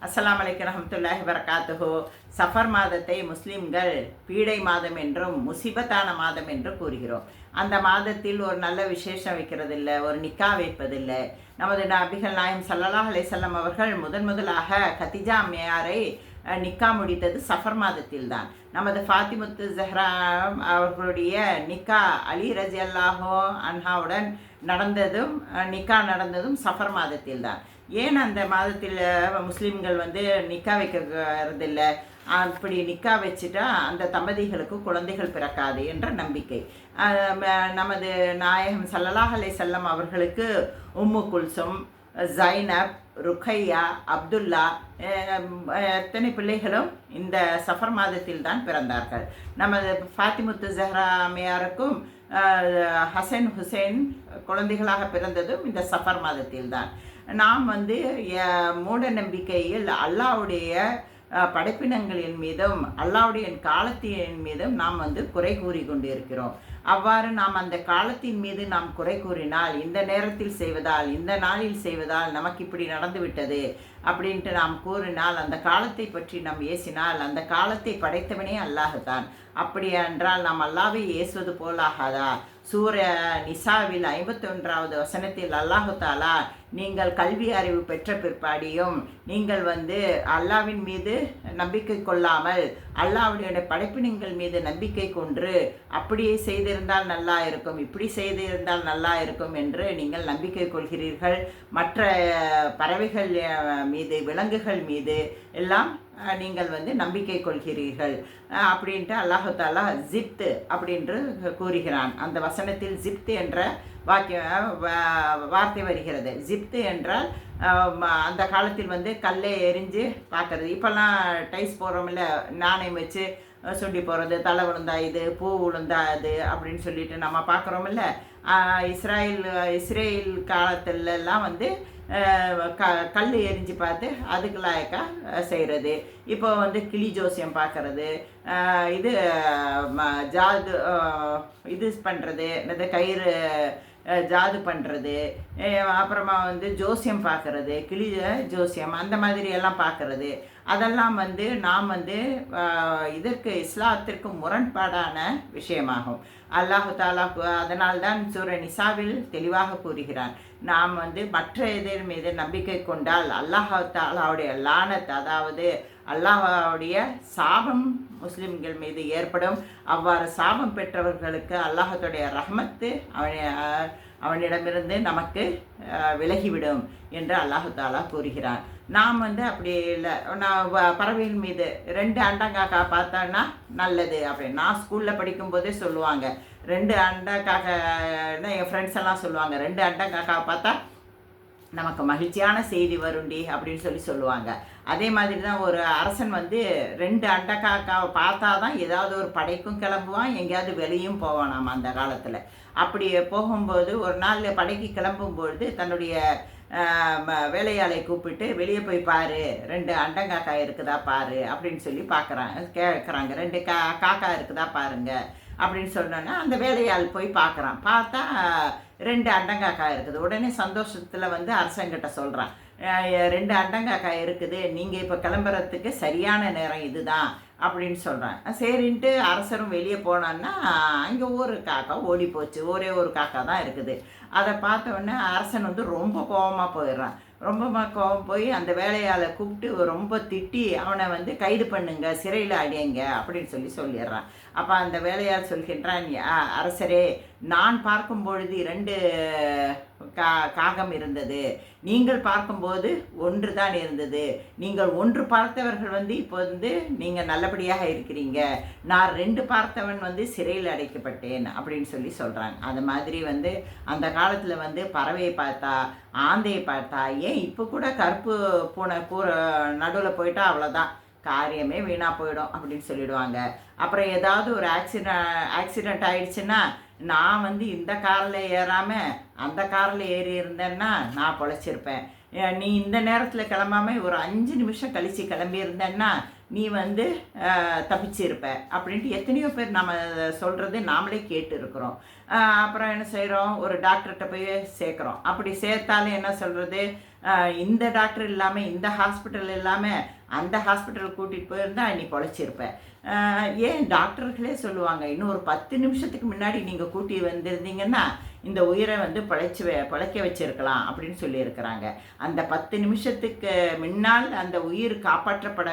அஸ்ஸலாமு அலைக்கும் ரஹ்மத்துல்லாஹி வரகாத்துஹு. சஃபர் மாதத்தை முஸ்லிம்கள் பீடை மாதம் என்றும் முசிபத்தான மாதம் என்று கூறுகிறோம். அந்த மாதத்தில் ஒரு நல்ல விசேஷம் வைக்கிறதில்லை, ஒரு நிக்கா வைப்பதில்லை. நமது நபிகள் நாயம் ஸல்லல்லாஹு அலைஹி வஸல்லம் அவர்கள் முதலாக கதிஜா அம்மையாரை நிக்கா முடித்தது சஃபர் மாதத்தில் தான். நமது ஃபாத்திமுத்து ஜஹ்ரா அவர்களுடைய நிக்கா அலி ரஜியல்லாஹு அன்ஹாவுடன் நிக்கா நடந்ததும் சஃபர் மாதத்தில் தான். ஏன் அந்த மாதத்தில் முஸ்லீம்கள் நிக்கா வைக்கிறதில்லை? அப்படி நிக்கா வச்சுட்டா அந்த தம்பதிகளுக்கு குழந்தைகள் பிறக்காது என்ற நம்பிக்கை. நமது நாயகம் ஸல்லல்லாஹு அலைஹி வஸல்லம் அவர்களுக்கு உம்மு குல்சும், ஜைனப், ருக்கையா, அப்துல்லா எத்தனை பிள்ளைகளும் இந்த சஃபர் மாதத்தில் தான் பிறந்தார்கள். நமது ஃபாத்திமுத்து ஜஹ்ரா அம்மையாருக்கும் ஹசன் ஹுசைன் குழந்தைகளாக பிறந்ததும் இந்த சஃபர் மாதத்தில் தான். நாம் மூட நம்பிக்கையில் அல்லாஹ்வுடைய படைப்பினங்களின் மீதும் அல்லாஹ்வுடைய காலத்தின் மீதும் நாம் குறை கூறி கொண்டிருக்கிறோம். அவ்வாறு நாம் அந்த காலத்தின் மீது நாம் குறை கூறினால், இந்த நேரத்தில் செய்வதால், இந்த நாளில் செய்வதால் நமக்கு இப்படி நடந்துவிட்டது அப்படின்ட்டு நாம் கூறினால், அந்த காலத்தை பற்றி நாம் ஏசினால், அந்த காலத்தை படைத்தவனே அல்லாஹ் தான். அப்படி என்றால் நாம் அல்லாஹ்வை ஏசுவது போலாகாதா? சூர நிசாவில் 51வது வசனத்தில் அல்லாஹு தாலா, நீங்கள் கல்வி அறிவு பெற்ற பிற்பாடியும் நீங்கள் அல்லாஹ்வின் மீது நம்பிக்கை கொள்ளாமல் அல்லாஹ்வுடைய படைப்பினங்கள் மீது நம்பிக்கை கொன்று அப்படியே செய்திருந்தால் நல்லா இருக்கும், இப்படி செய்திருந்தால் நல்லா இருக்கும் என்று நீங்கள் நம்பிக்கை கொள்கிறீர்கள். மற்ற பறவைகள் மீது, விலங்குகள் மீது எல்லாம் நீங்கள் நம்பிக்கை கொள்கிறீர்கள் அப்படின்ட்டு அல்லாஹு தாலா ஜிப்து அப்படின்று கூறுகிறான். அந்த வசனத்தில் ஜிப்து என்ற வார்த்தை வருகிறது. ஜிப்து என்றால் அந்த காலத்தில் கல்லை எரிஞ்சு பார்க்கறது. இப்போல்லாம் டைஸ் போடுறோமில்ல, நாணயம் வச்சு சுண்டி போகிறது, தலை விழுந்தா இது, பூ விழுந்தா அது அப்படின்னு சொல்லிட்டு நம்ம பார்க்குறோமில்ல. இஸ்ரேல் காலத்துலலாம் கல் எரிஞ்சு பார்த்து அதுக்கு லாயக்கா செய்கிறது. இப்போ கிளி ஜோசியம் பார்க்கறது, இது ஜாது இது பண்ணுறது, இந்த கயிறு ஜாது பண்ணுறது, அப்புறமா ஜோசியம் பார்க்கறது, கிளி ஜோசியம் அந்த மாதிரி எல்லாம் பார்க்கறது, அதெல்லாம் நாம் இதற்கு இஸ்லாத்திற்கு முரண்பாடான விஷயமாகும். அல்லாஹு தாலா அதனால்தான் சூர நிசாவில் தெளிவாக கூறுகிறான், நாம் மற்ற இதன் மீது நம்பிக்கை கொண்டால் அல்லாஹ் தாலாவுடைய லானத், அதாவது அல்லாஹ்வுடைய சாபம் முஸ்லிம்கள் மீது ஏற்படும். அவ்வாறு சாபம் பெற்றவர்களுக்கு அல்லாஹ்வுடைய ரஹ்மத்து அவனிடமிருந்து நமக்கு விலகிவிடும் என்று அல்லாஹு தாலா கூறுகிறான். நாம் அப்படி இல்லை. நான் பறவைகள் மீது 2 அண்டங்காக்கா பார்த்தோன்னா நல்லது அப்படின்னு நான் ஸ்கூலில் படிக்கும்போதே சொல்லுவாங்க. 2 அண்டங்காக்கா என் ஃப்ரெண்ட்ஸ் எல்லாம் சொல்லுவாங்க, 2 அண்டங்காக்கா பார்த்தா நமக்கு மகிழ்ச்சியான செய்தி வருண்டி அப்படின்னு சொல்லுவாங்க. அதே மாதிரி தான் ஒரு அரசன் 2 அண்டக்காக்காவை பார்த்தா தான் ஏதாவது ஒரு படைக்கும் கிளம்புவான், எங்கேயாவது வெளியும் போவான். நாம் அந்த காலத்தில் அப்படி போகும்போது ஒரு நாள் படைக்கு கிளம்பும்பொழுது தன்னுடைய வேலையாளை கூப்பிட்டு, வெளியே போய் பாரு, 2 அண்டங்காக்கா இருக்குதா பாரு அப்படின்னு கேட்குறாங்க. 2 காக்கா இருக்குதா பாருங்க அப்படின்னு சொன்னோன்னா அந்த வேலையாள் போய் பார்க்குறான். பார்த்தா 2 அண்டங்காக்கா இருக்குது. உடனே சந்தோஷத்தில் அரசங்கிட்ட சொல்கிறான், 2 அண்டங்காக்கா இருக்குது, நீங்கள் இப்போ கிளம்புறதுக்கு சரியான நேரம் இதுதான் அப்படின்னு சொல்கிறேன். சரின்ட்டு அரசரும் வெளியே போனான்னா அங்கே ஒரு காக்கா ஓடி போச்சு. ஒரே ஒரு காக்கா தான் இருக்குது. அதை பார்த்த உடனே அரசன் ரொம்ப கோபமாக போயிடுறான். ரொம்ப கோபம் போய் அந்த வேலையாளை கூப்பிட்டு ரொம்ப திட்டி அவனை கைது பண்ணுங்க, சிறையில் அடையுங்க அப்படின்னு சொல்லிடுறான். அப்போ அந்த வேலையாள் சொல்கின்றான், அரசரே, நான் பார்க்கும் பொழுது 2 காகம் இருந்தது, நீங்கள் பார்க்கும்போது 1 தான் இருந்தது. நீங்கள் 1 பார்த்தவர்கள் இப்போ நீங்கள் நல்லபடியாக இருக்கிறீங்க, நான் 2 பார்த்தவன் சிறையில் அடைக்கப்பட்டேன் அப்படின்னு சொல்கிறாங்க. அது மாதிரி அந்த காலத்தில் பறவையை பார்த்தா, ஆந்தையை பார்த்தா, ஏன் இப்போ கூட கருப்பு பூனை நடுவில் போயிட்டா அவ்வளோதான், காரியமே வீணாக போயிடும் அப்படின்னு சொல்லிடுவாங்க. அப்புறம் ஏதாவது ஒரு ஆக்சிடெண்ட் ஆயிடுச்சுன்னா, நான் இந்த காரில் ஏறாமல் அந்த காரில் ஏறி இருந்தேன்னா நான் பொழைச்சிருப்பேன், நீ இந்த நேரத்தில் கிளம்பாம ஒரு 5 நிமிஷம் கழித்து கிளம்பியிருந்தேன்னா நீ வந்து தப்பிச்சிருப்ப அப்படின்ட்டு எத்தனையோ பேர் நம்ம சொல்கிறது நாமளே கேட்டு இருக்கிறோம். அப்புறம் என்ன செய்கிறோம், ஒரு டாக்டர்கிட்ட போய் சேர்க்குறோம். அப்படி சேர்த்தாலும் என்ன சொல்கிறது, இந்த டாக்டர் இல்லாமல் இந்த ஹாஸ்பிட்டல் இல்லாமல் அந்த ஹாஸ்பிட்டல் கூட்டிகிட்டு போயிருந்தா நீ பொழைச்சிருப்ப. ஏன் டாக்டர்களே சொல்லுவாங்க, இன்னும் ஒரு 10 நிமிஷத்துக்கு முன்னாடி நீங்கள் கூட்டி வந்திருந்தீங்கன்னா இந்த உயிரை வந்து பிழைக்க வச்சிருக்கலாம் அப்படின்னு சொல்லியிருக்கிறாங்க. அந்த 10 நிமிஷத்துக்கு முன்னால் அந்த உயிர் காப்பாற்றப்பட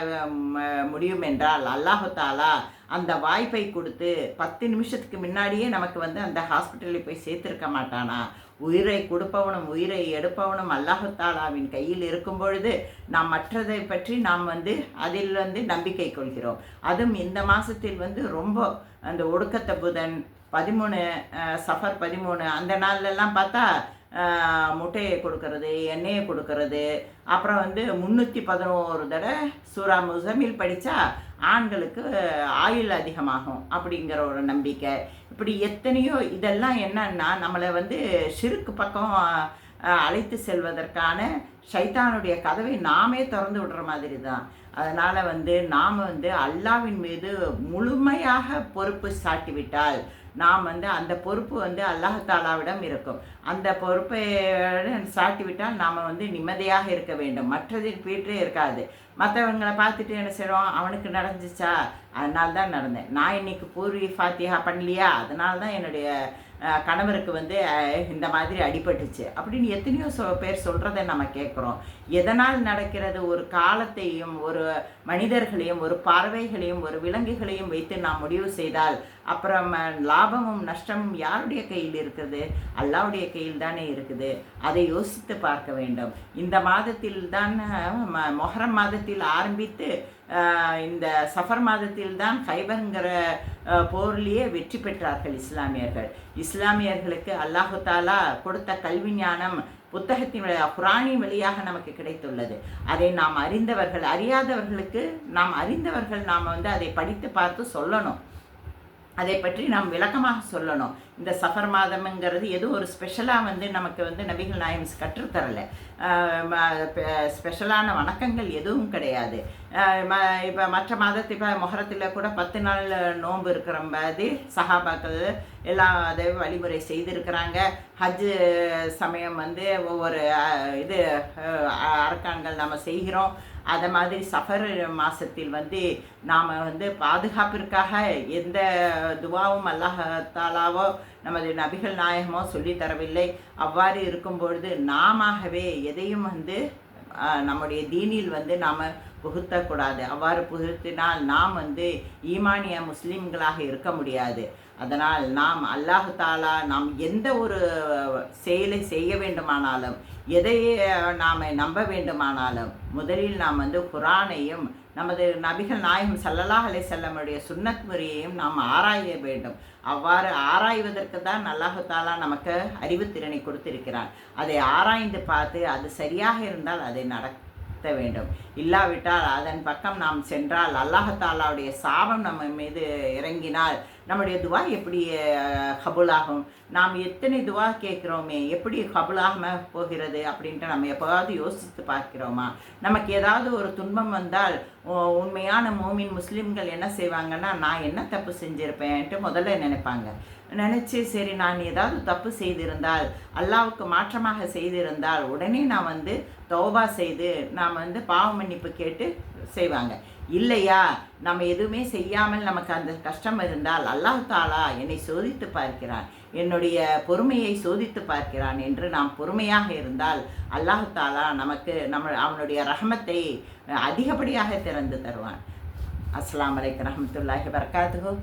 முடியும் என்றால் அல்லாஹு தாலா அந்த வாய்ப்பை கொடுத்து 10 நிமிஷத்துக்கு முன்னாடியே நமக்கு வந்து அந்த ஹாஸ்பிட்டலில் போய் சேர்த்திருக்க மாட்டானா? உயிரை கொடுப்பவனும் உயிரை எடுப்பவனும் அல்லாஹு தாலாவின் கையில் இருக்கும் பொழுது நாம் மற்றதை பற்றி நாம் வந்து அதில் வந்து நம்பிக்கை கொள்கிறோம். அதுவும் இந்த மாதத்தில் வந்து ரொம்ப அந்த ஒடுக்கத்த புதன் 13 சஃபர் 13 அந்த நாள்லெல்லாம் பார்த்தா முட்டையை கொடுக்கறது, எண்ணெயை கொடுக்கறது, அப்புறம் வந்து 311 தடவை சூரா முஸம்மில் படித்தா ஆண்களுக்கு ஆயுள் அதிகமாகும் அப்படிங்கிற ஒரு நம்பிக்கை. இப்படி எத்தனையோ இதெல்லாம் என்னன்னா நம்மளை வந்து ஷிர்க் பக்கம் அழைத்து செல்வதற்கான ஷைத்தானுடைய கதவை நாமே திறந்து விடுற மாதிரி தான். அதனால் வந்து நாம் வந்து அல்லாஹ்வின் மீது முழுமையாக பொறுப்பு சாட்டிவிட்டால் நாம் வந்து அந்த பொறுப்பு வந்து அல்லாஹ் தாலாவிடம் இருக்கும். அந்த பொறுப்பை சாட்டிவிட்டால் நாம் வந்து நிம்மதியாக இருக்க வேண்டும். மற்றதில் பீற்றே இருக்காது. மற்றவங்களை பார்த்துட்டு என்ன செய்கிறோம், அவனுக்கு நடந்துச்சா அதனால தான் நடந்தேன், நான் இன்னைக்கு பூர்வி ஃபாத்திஹா பண்ணலையா அதனால தான் என்னுடைய கணவருக்கு வந்து இந்த மாதிரி அடிபட்டுச்சு அப்படின்னு எத்தனையோ பேர் சொல்கிறத நம்ம கேட்குறோம். எதனால் நடக்கிறது, ஒரு காலத்தையும் ஒரு மனிதர்களையும் ஒரு பறவைகளையும் ஒரு விலங்குகளையும் வைத்து நாம் முடிவு செய்தால் அப்புறம் லாபமும் நஷ்டமும் யாருடைய கையில் இருக்குது? அல்லாஹ்வுடைய கையில் தானே இருக்குது. அதை யோசித்து பார்க்க வேண்டும். இந்த மாதத்தில் தான் மொஹரம் மாதத்தில் ஆரம்பித்து இந்த சஃபர் மாதத்தில் தான் ஹைபர்ங்கிற போர்லேயே வெற்றி பெற்றார்கள் இஸ்லாமியர்கள். இஸ்லாமியர்களுக்கு அல்லாஹு தாலா கொடுத்த கல்வி ஞானம் புத்தகத்தின் குரானின் வழியாக நமக்கு கிடைத்துள்ளது. அதை நாம் அறிந்தவர்கள், அறியாதவர்களுக்கு நாம் அறிந்தவர்கள் நாம் வந்து அதை படித்து பார்த்து சொல்லணும். அதை பற்றி நாம் விளக்கமாக சொல்லணும். இந்த சஃபர் மாதம்ங்கிறது எதுவும் ஒரு ஸ்பெஷலாக வந்து நமக்கு வந்து நபிகள் நாயகம் கற்றுத்தரலை. ஸ்பெஷலான வணக்கங்கள் எதுவும் கிடையாது. இப்போ மற்ற மாதத்து இப்போ மொஹரத்தில் கூட 10 நாள் நோன்பு இருக்கிற மாதிரி சஹாபாக்கள் எல்லாம் அதை வழிமுறை செய்திருக்கிறாங்க. ஹஜ்ஜு சமயம் வந்து ஒவ்வொரு இது அரக்கான்கள் நம்ம செய்கிறோம். அதை மாதிரி சஃபர் மாதத்தில் வந்து நாம் வந்து பாதுகாப்பிற்காக எந்த துவாவும் அல்லாஹ் தாலாவோ நமது நபிகள் நாயகமோ சொல்லித்தரவில்லை. அவ்வாறு இருக்கும் பொழுது நாமவே எதையும் வந்து நம்முடைய தீனில் வந்து நாம் புகுத்தக்கூடாது. அவ்வாறு புகுத்தினால் நாம் வந்து ஈமானிய முஸ்லீம்களாக இருக்க முடியாது. அதனால் நாம் அல்லாஹு தாலா நாம் எந்த ஒரு செயலை செய்ய வேண்டுமானாலும் எதை நாம் நம்ப வேண்டுமானாலும் முதலில் நாம் வந்து குரானையும் நமது நபிகள் நாயகம் ஸல்லல்லாஹு அலைஹி வஸல்லமுடைய சுன்னத் முறையையும் நாம் ஆராய வேண்டும். அவ்வாறு ஆராய்வதற்கு தான் அல்லாஹு தாலா நமக்கு அறிவுத்திறனை கொடுத்திருக்கிறான். அதை ஆராய்ந்து பார்த்து அது சரியாக இருந்தால் அதை நடத்த வேண்டும். இல்லாவிட்டால் அதன் பக்கம் நாம் சென்றால் அல்லாஹ் தாலாவுடைய சாபம் நம்ம மீது இறங்கினால் நம்முடைய துவா எப்படி கபூலாகும்? நாம் எத்தனை துவா கேட்குறோமே, எப்படி கபூலாகாம போகிறது அப்படின்ட்டு நம்ம எப்போவாவது யோசித்து பார்க்கிறோமா? நமக்கு ஏதாவது ஒரு துன்பம் வந்தால் உண்மையான மோமின் முஸ்லீம்கள் என்ன செய்வாங்கன்னா, நான் என்ன தப்பு செஞ்சுருப்பேன்ட்டு முதல்ல நினைப்பாங்க. நினச்சி சரி நான் ஏதாவது தப்பு செய்திருந்தால், அல்லாவுக்கு மாற்றமாக செய்திருந்தால் உடனே நான் வந்து தௌபா செய்து நாம் வந்து பாவ மன்னிப்பு கேட்டு செய்வாங்க. இல்லையா, நம்ம எதுவுமே செய்யாமல் நமக்கு அந்த கஷ்டம் இருந்தால் அல்லாஹ் தாலா என்னை சோதித்து பார்க்கிறான், என்னுடைய பொறுமையை சோதித்து பார்க்கிறான் என்று நாம் பொறுமையாக இருந்தால் அல்லாஹ் தாலா நமக்கு அவனுடைய ரஹமத்தை அதிகப்படியாக திறந்து தருவான். அஸ்ஸலாமு அலைக்கும் வரஹ்மத்துல்லாஹி வபரகாத்துஹு.